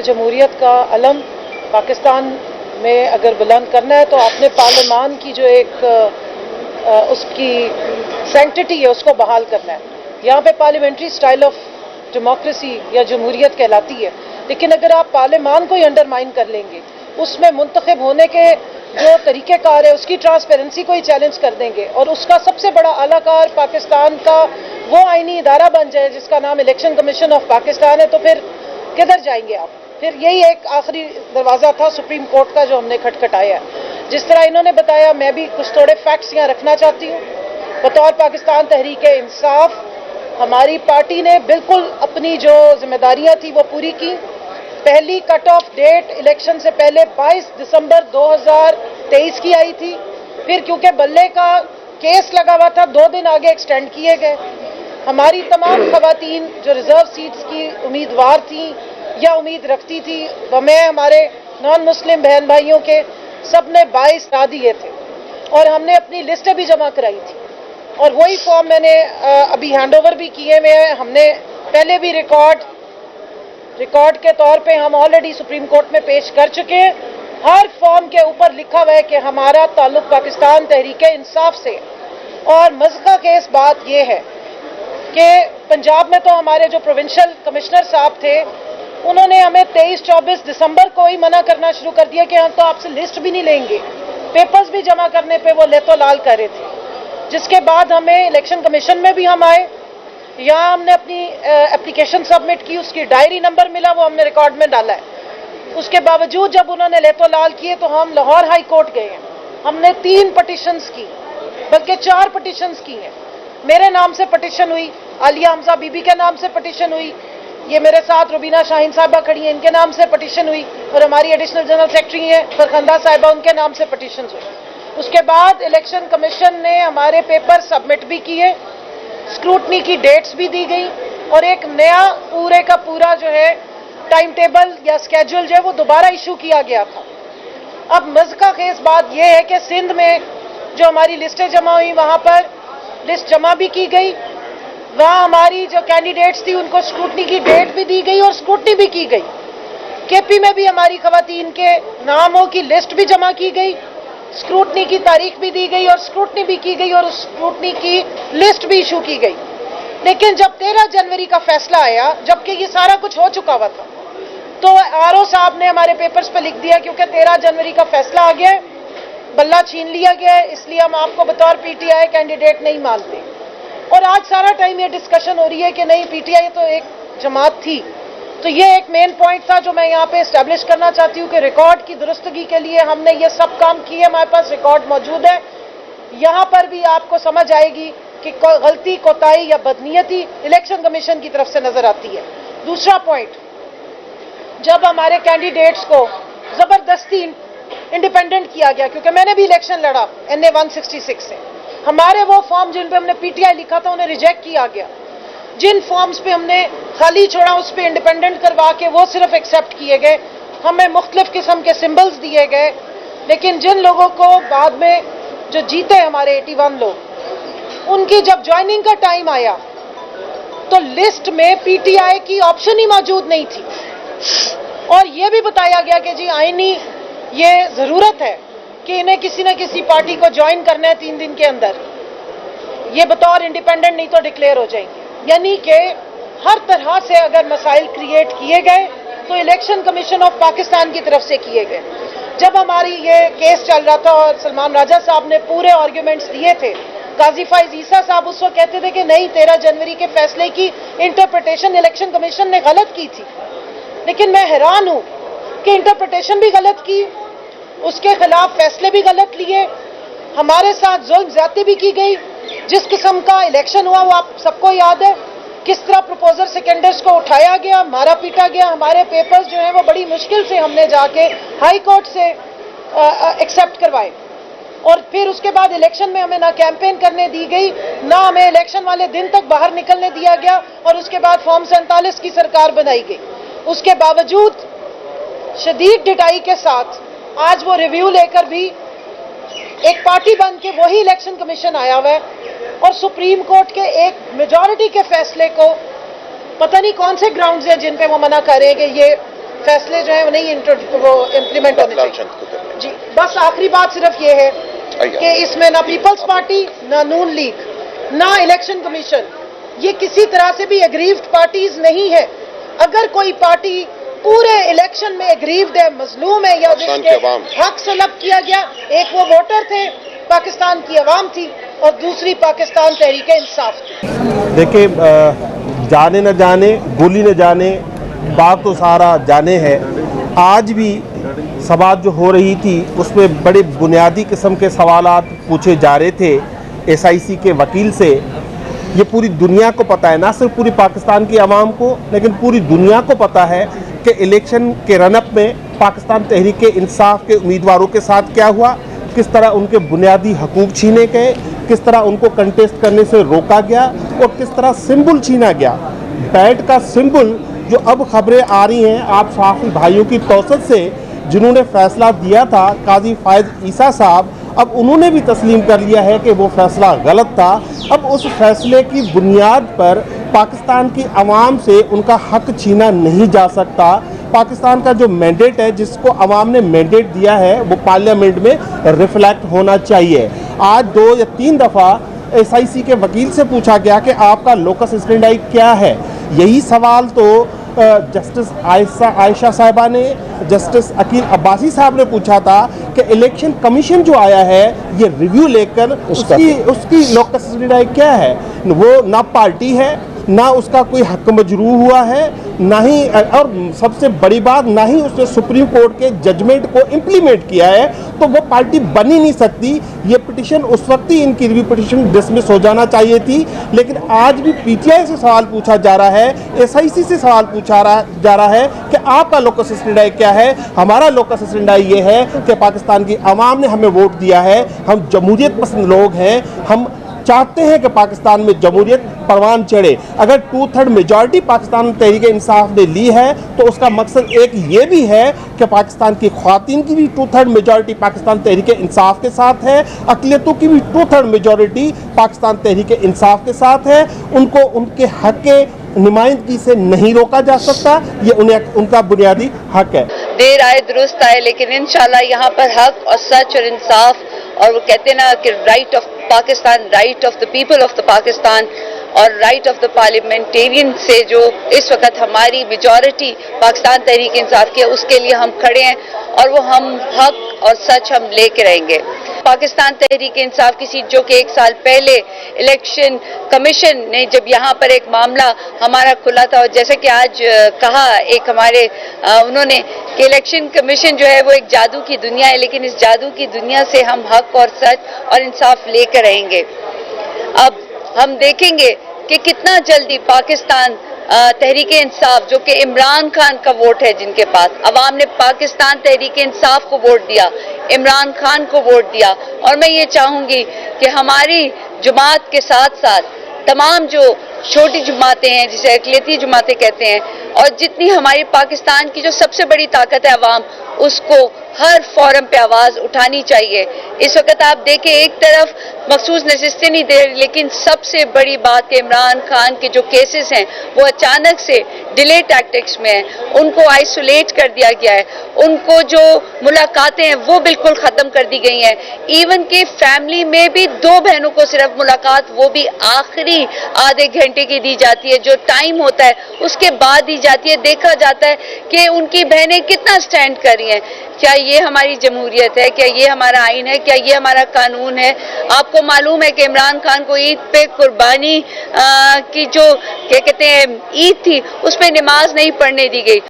जमहूरियत का अलम पाकिस्तान में अगर बुलंद करना है तो आपने पार्लियामान की जो एक उसकी सैंक्टिटी है उसको बहाल करना है। यहाँ पे पार्लियामेंट्री स्टाइल ऑफ डेमोक्रेसी या जमहूरियत कहलाती है, लेकिन अगर आप पार्लियामान को ही अंडरमाइन कर लेंगे, उसमें मुंतखब होने के जो तरीक़ेकार है उसकी ट्रांसपेरेंसी को ही चैलेंज कर देंगे और उसका सबसे बड़ा आलाकार पाकिस्तान का वो आईनी इदारा बन जाए जिसका नाम इलेक्शन कमीशन ऑफ पाकिस्तान है, तो फिर किधर जाएंगे आप? फिर यही एक आखिरी दरवाज़ा था सुप्रीम कोर्ट का जो हमने खटखटाया है। जिस तरह इन्होंने बताया, मैं भी कुछ थोड़े फैक्ट्स यहाँ रखना चाहती हूँ। बतौर पाकिस्तान तहरीक इंसाफ हमारी पार्टी ने बिल्कुल अपनी जो जिम्मेदारियाँ थी वो पूरी की। पहली कट ऑफ डेट इलेक्शन से पहले 22 दिसंबर 2023 की आई थी, फिर क्योंकि बल्ले का केस लगा हुआ था 2 दिन आगे एक्सटेंड किए गए। हमारी तमाम खवातीन जो रिजर्व सीट्स की उम्मीदवार थीं या उम्मीद रखती थी, मैं हमारे नॉन मुस्लिम बहन भाइयों के सब ने 22 ला दिए थे और हमने अपनी लिस्टें भी जमा कराई थी और वही फॉर्म मैंने अभी हैंड ओवर भी किए हुए हैं। हमने पहले भी रिकॉर्ड के तौर पे हम ऑलरेडी सुप्रीम कोर्ट में पेश कर चुके हैं। हर फॉर्म के ऊपर लिखा हुआ है कि हमारा ताल्लुक पाकिस्तान तहरीक इंसाफ से। और मज़का केस बात यह है कि पंजाब में तो हमारे जो प्रोविंशियल कमिश्नर साहब थे उन्होंने हमें 23-24 दिसंबर को ही मना करना शुरू कर दिया कि हम तो आपसे लिस्ट भी नहीं लेंगे। पेपर्स भी जमा करने पे वो लेतो लाल कर रहे थे। जिसके बाद हमें इलेक्शन कमीशन में भी हम आए, यहाँ हमने अपनी एप्लीकेशन सबमिट की, उसकी डायरी नंबर मिला, वो हमने रिकॉर्ड में डाला है। उसके बावजूद जब उन्होंने लेतो लाल किए तो हम लाहौर हाई कोर्ट गए हैं। हमने 3 पटिशन्स की, बल्कि 4 पटिशन्स की हैं। मेरे नाम से पटिशन हुई, आलिया हमजा बीबी के नाम से पटिशन हुई, ये मेरे साथ रुबीना शाहीन साहिबा खड़ी हैं, इनके नाम से पटिशन हुई, और हमारी एडिशनल जनरल सेक्रेटरी हैं फरखंदा साहिबा, उनके नाम से पटिशन हुई। उसके बाद इलेक्शन कमीशन ने हमारे पेपर सबमिट भी किए, स्क्रूटनी की डेट्स भी दी गई और एक नया पूरे का पूरा जो है टाइम टेबल या स्केड्यूल जो है वो दोबारा इशू किया गया था। अब मज़का खेज बात यह है कि सिंध में जो हमारी लिस्टें जमा हुई वहाँ पर लिस्ट जमा भी की गई, वहाँ हमारी जो कैंडिडेट्स थी उनको स्क्रूटनी की डेट भी दी गई और स्क्रूटनी भी की गई। केपी में भी हमारी खवातीन के नामों की लिस्ट भी जमा की गई, स्क्रूटनी की तारीख भी दी गई और स्क्रूटनी भी की गई और उस स्क्रूटनी की लिस्ट भी इशू की गई। लेकिन जब 13 जनवरी का फैसला आया, जबकि ये सारा कुछ हो चुका हुआ था, तो आरओ साहब ने हमारे पेपर्स पे लिख दिया क्योंकि 13 जनवरी का फैसला आ गया है, बल्ला छीन लिया गया है, इसलिए हम आपको बतौर पीटीआई कैंडिडेट नहीं मानते। और आज सारा टाइम ये डिस्कशन हो रही है कि नहीं, पीटीआई तो एक जमात थी। तो ये एक मेन पॉइंट था जो मैं यहाँ पे एस्टैब्लिश करना चाहती हूँ कि रिकॉर्ड की दुरुस्तगी के लिए हमने ये सब काम किए, हमारे पास रिकॉर्ड मौजूद है। यहाँ पर भी आपको समझ आएगी कि गलती, कोताही या बदनीयती इलेक्शन कमीशन की तरफ से नजर आती है। दूसरा पॉइंट, जब हमारे कैंडिडेट्स को जबरदस्ती इंडिपेंडेंट किया गया, क्योंकि मैंने भी इलेक्शन लड़ा NA 166 से, हमारे वो फॉर्म जिन पे हमने पीटीआई लिखा था उन्हें रिजेक्ट किया गया। जिन फॉर्म्स पे हमने खाली छोड़ा उस पे इंडिपेंडेंट करवा के वो सिर्फ एक्सेप्ट किए गए। हमें मुख्तलिफ किस्म के सिंबल्स दिए गए, लेकिन जिन लोगों को बाद में जो जीते हमारे 81 लोग, उनकी जब ज्वाइनिंग का टाइम आया तो लिस्ट में पीटीआई की ऑप्शन ही मौजूद नहीं थी और ये भी बताया गया कि जी आईनी ये जरूरत है कि इन्हें किसी न किसी पार्टी को ज्वाइन करना है 3 दिन के अंदर, ये बतौर इंडिपेंडेंट नहीं तो डिक्लेयर हो जाएंगे। यानी कि हर तरह से अगर मसाइल क्रिएट किए गए तो इलेक्शन कमीशन ऑफ पाकिस्तान की तरफ से किए गए। जब हमारी ये केस चल रहा था और सलमान राजा साहब ने पूरे आर्ग्यूमेंट्स दिए थे, काजी फाइज ईसा साहब उस वक्त कहते थे कि नहीं, 13 जनवरी के फैसले की इंटरप्रिटेशन इलेक्शन कमीशन ने गलत की थी। लेकिन मैं हैरान हूं कि इंटरप्रिटेशन भी गलत की, उसके खिलाफ फैसले भी गलत लिए, हमारे साथ जुल्म ज्यादती भी की गई। जिस किस्म का इलेक्शन हुआ वो आप सबको याद है, किस तरह प्रपोजर सेकेंडर्स को उठाया गया, मारा पीटा गया। हमारे पेपर्स जो हैं वो बड़ी मुश्किल से हमने जाके हाई कोर्ट से एक्सेप्ट करवाए और फिर उसके बाद इलेक्शन में हमें ना कैंपेन करने दी गई, ना हमें इलेक्शन वाले दिन तक बाहर निकलने दिया गया और उसके बाद फॉर्म 47 की सरकार बनाई गई। उसके बावजूद शदीद डिटाई के साथ आज वो रिव्यू लेकर भी एक पार्टी बन के वही इलेक्शन कमीशन आया हुआ है और सुप्रीम कोर्ट के एक मेजॉरिटी के फैसले को पता नहीं कौन से ग्राउंड्स हैं जिन पे वो मना कर रहे हैं कि ये फैसले जो है वो नहीं वो इम्प्लीमेंट होने चाहिए। जी बस आखिरी बात सिर्फ ये है कि इसमें ना पीपल्स पार्टी, ना नून लीग, ना इलेक्शन कमीशन, ये किसी तरह से भी एग्रीव्ड पार्टीज नहीं है। अगर कोई पार्टी पूरे इलेक्शन में एग्रीव्ड है, मजलूम है या जिसके हक सलब किया गया, एक वो वोटर थे, पाकिस्तान की आवाम थी, और दूसरी पाकिस्तान तहरीक इंसाफ थी। देखिए, जाने न जाने, गोली न जाने, बात तो सारा जाने है। आज भी सवाल जो हो रही थी उसमें बड़े बुनियादी किस्म के सवालात पूछे जा रहे थे SIC के वकील से। ये पूरी दुनिया को पता है, ना सिर्फ पूरी पाकिस्तान की आवाम को, लेकिन पूरी दुनिया को पता है कि इलेक्शन के रनअप में पाकिस्तान तहरीक इंसाफ के उम्मीदवारों के साथ क्या हुआ, किस तरह उनके बुनियादी हकूक़ छीने गए, किस तरह उनको कंटेस्ट करने से रोका गया और किस तरह सिंबल छीना गया। बैट का सिंबल जो अब खबरें आ रही हैं आप साथी भाइयों की तौसत से, जिन्होंने फैसला दिया था काजी फायद ईसा साहब, अब उन्होंने भी तस्लीम कर लिया है कि वो फैसला गलत था। अब उस फैसले की बुनियाद पर पाकिस्तान की आवाम से उनका हक छीना नहीं जा सकता। पाकिस्तान का जो मैंडेट है, जिसको आवाम ने मैंडेट दिया है, वो पार्लियामेंट में रिफ्लेक्ट होना चाहिए। आज 2 या 3 दफ़ा SIC के वकील से पूछा गया कि आपका लोकस स्टेंडाई क्या है। यही सवाल तो जस्टिस आयशा साहिबा ने, जस्टिस अकील अब्बासी साहब ने पूछा था कि इलेक्शन कमीशन जो आया है ये रिव्यू लेकर उसकी लोकस स्टेंडाई क्या है। वो ना पार्टी है, ना उसका कोई हक मजरू हुआ है, ना ही, और सबसे बड़ी बात, ना ही उसने सुप्रीम कोर्ट के जजमेंट को इम्प्लीमेंट किया है, तो वो पार्टी बन ही नहीं सकती। ये पिटिशन उस वक्त ही, इनकी रिव्यू पिटिशन डिसमिस हो जाना चाहिए थी। लेकिन आज भी PTI से सवाल पूछा जा रहा है, SIC से सवाल पूछा जा रहा है कि आपका लोकस स्टेंडाई क्या है। हमारा लोकस स्टेंडाई ये है कि पाकिस्तान की आवाम ने हमें वोट दिया है, हम जमहूरियत पसंद लोग हैं, हम चाहते हैं कि पाकिस्तान में जमहूरियत परवान चढ़े। अगर 2/3 मेजॉरिटी पाकिस्तान तहरीक इंसाफ ने ली है तो उसका मकसद एक ये भी है कि पाकिस्तान की ख्वातीन की भी 2/3 मेजॉरिटी पाकिस्तान तहरीक इंसाफ के साथ है, अक़लियतों की भी 2/3 मेजॉरिटी पाकिस्तान तहरीक इंसाफ के साथ है। उनको उनके हक के नुमाइंदगी से नहीं रोका जा सकता, ये उनका बुनियादी हक है। देर आए दुरुस्त आए, लेकिन इंशाल्लाह यहाँ पर हक और सच और इंसाफ, और वो कहते हैं ना कि right of Pakistan, right of the people of the Pakistan और राइट ऑफ द पार्लियामेंटेरियन से जो इस वक्त हमारी मेजॉरिटी पाकिस्तान तहरीक इंसाफ की है, उसके लिए हम खड़े हैं और वो हम हक और सच हम लेके रहेंगे। पाकिस्तान तहरीक इंसाफ की सीट जो कि 1 साल पहले इलेक्शन कमीशन ने जब यहाँ पर एक मामला हमारा खुला था, और जैसे कि आज कहा एक हमारे उन्होंने कि इलेक्शन कमीशन जो है वो एक जादू की दुनिया है, लेकिन इस जादू की दुनिया से हम हक और सच और इंसाफ लेकर रहेंगे। अब हम देखेंगे कि कितना जल्दी पाकिस्तान तहरीक इंसाफ, जो कि इमरान खान का वोट है, जिनके पास अवाम ने पाकिस्तान तहरीक इंसाफ को वोट दिया, इमरान खान को वोट दिया, और मैं ये चाहूँगी कि हमारी जमात के साथ साथ तमाम जो छोटी जमातें हैं, जिसे अक़लियती जमातें कहते हैं, और जितनी हमारी पाकिस्तान की जो सबसे बड़ी ताकत है अवाम, उसको हर फोरम पे आवाज़ उठानी चाहिए। इस वक्त आप देखें, एक तरफ मखसूस नशिस्तें नहीं दे रही, लेकिन सबसे बड़ी बात कि इमरान खान के जो केसेस हैं वो अचानक से डिले टैक्टिक्स में हैं, उनको आइसोलेट कर दिया गया है, उनको जो मुलाकातें हैं वो बिल्कुल ख़त्म कर दी गई हैं। इवन के फैमिली में भी 2 बहनों को सिर्फ मुलाकात, वो भी आखिरी आधे घंटे की दी जाती है, जो टाइम होता है उसके बाद दी जाती है। देखा जाता है कि उनकी बहनें कितना स्टैंड कर रही हैं। क्या ये हमारी जमहूरियत है? क्या ये हमारा आइन है? क्या ये हमारा कानून है? आपको मालूम है कि इमरान खान को ईद पे कुर्बानी की जो क्या कहते हैं ईद थी, उसमें नमाज नहीं पढ़ने दी गई।